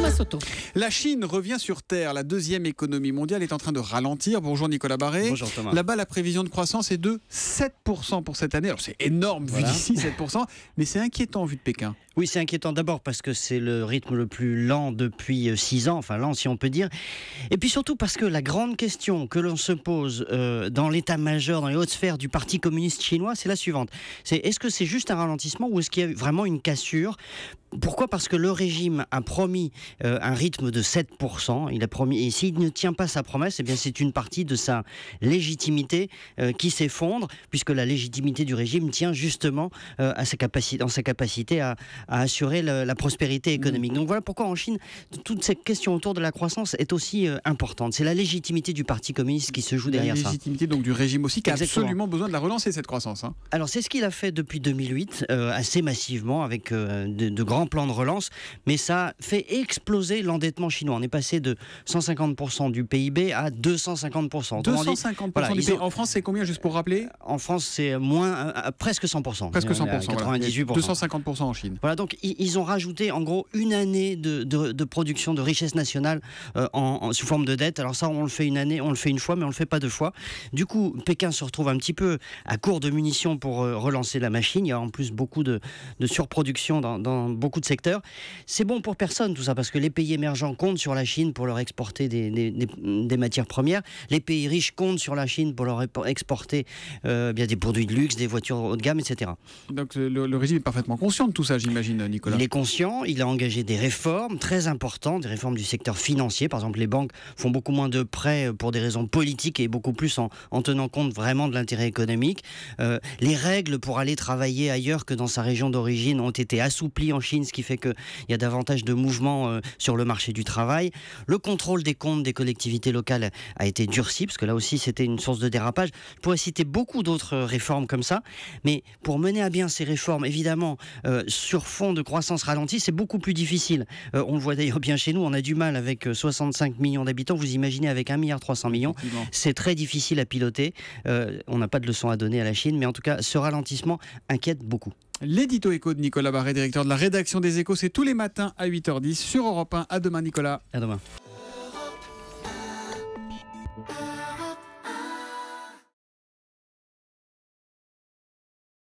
Thomas Soto. La Chine revient sur Terre. La deuxième économie mondiale est en train de ralentir. Bonjour Nicolas Barré. Bonjour Thomas. Là-bas, la prévision de croissance est de 7% pour cette année. Alors c'est énorme vu d'ici, 7%, mais c'est inquiétant vu de Pékin. Oui, c'est inquiétant d'abord parce que c'est le rythme le plus lent depuis 6 ans, enfin lent si on peut dire. Et puis surtout parce que la grande question que l'on se pose dans l'état-major, dans les hautes sphères du Parti communiste chinois, c'est la suivante. Est-ce que c'est juste un ralentissement ou est-ce qu'il y a vraiment une cassure ? Pourquoi ? Parce que le régime a promis un rythme de 7%. Il a promis, et s'il ne tient pas sa promesse, eh bien c'est une partie de sa légitimité qui s'effondre, puisque la légitimité du régime tient justement dans sa capacité à assurer la prospérité économique. Donc voilà pourquoi en Chine, toute cette question autour de la croissance est aussi importante. C'est la légitimité du Parti communiste qui se joue derrière ça. La légitimité donc du régime aussi, qui a Exactement. absolument besoin de la relancer cette croissance. Alors c'est ce qu'il a fait depuis 2008, assez massivement, avec de grands plans de relance, mais ça fait exploser l'endettement chinois. On est passé de 150% du PIB à 250%. 250% du PIB. En France, c'est combien, juste pour rappeler ? En France, c'est presque 100%. Presque 100%. 98%. Voilà. 250% en Chine. Voilà, donc ils ont rajouté en gros une année de production de richesse nationale sous forme de dette. Alors ça, on le fait une année, on le fait une fois, mais on le fait pas deux fois. Du coup, Pékin se retrouve un petit peu à court de munitions pour relancer la machine. Il y a en plus beaucoup de surproduction dans beaucoup de secteurs. C'est bon pour personne tout ça, parce que les pays émergents comptent sur la Chine pour leur exporter des matières premières. Les pays riches comptent sur la Chine pour leur exporter bien des produits de luxe, des voitures haut de gamme, etc. Donc le régime est parfaitement conscient de tout ça, j'imagine, Nicolas. Il est conscient, il a engagé des réformes très importantes, des réformes du secteur financier. Par exemple, les banques font beaucoup moins de prêts pour des raisons politiques et beaucoup plus en tenant compte vraiment de l'intérêt économique. Les règles pour aller travailler ailleurs que dans sa région d'origine ont été assouplies en Chine, ce qui fait qu'il y a davantage de mouvements sur le marché du travail. Le contrôle des comptes des collectivités locales a été durci, parce que là aussi c'était une source de dérapage. Je pourrais citer beaucoup d'autres réformes comme ça, mais pour mener à bien ces réformes, évidemment, sur fond de croissance ralentie, c'est beaucoup plus difficile. On le voit d'ailleurs bien chez nous, on a du mal avec 65 millions d'habitants, vous imaginez avec 1,3 milliard, c'est très difficile à piloter. On n'a pas de leçon à donner à la Chine, mais en tout cas, ce ralentissement inquiète beaucoup. L'édito éco de Nicolas Barré, directeur de la rédaction des Échos, c'est tous les matins à 8h10 sur Europe 1. À demain Nicolas. À demain.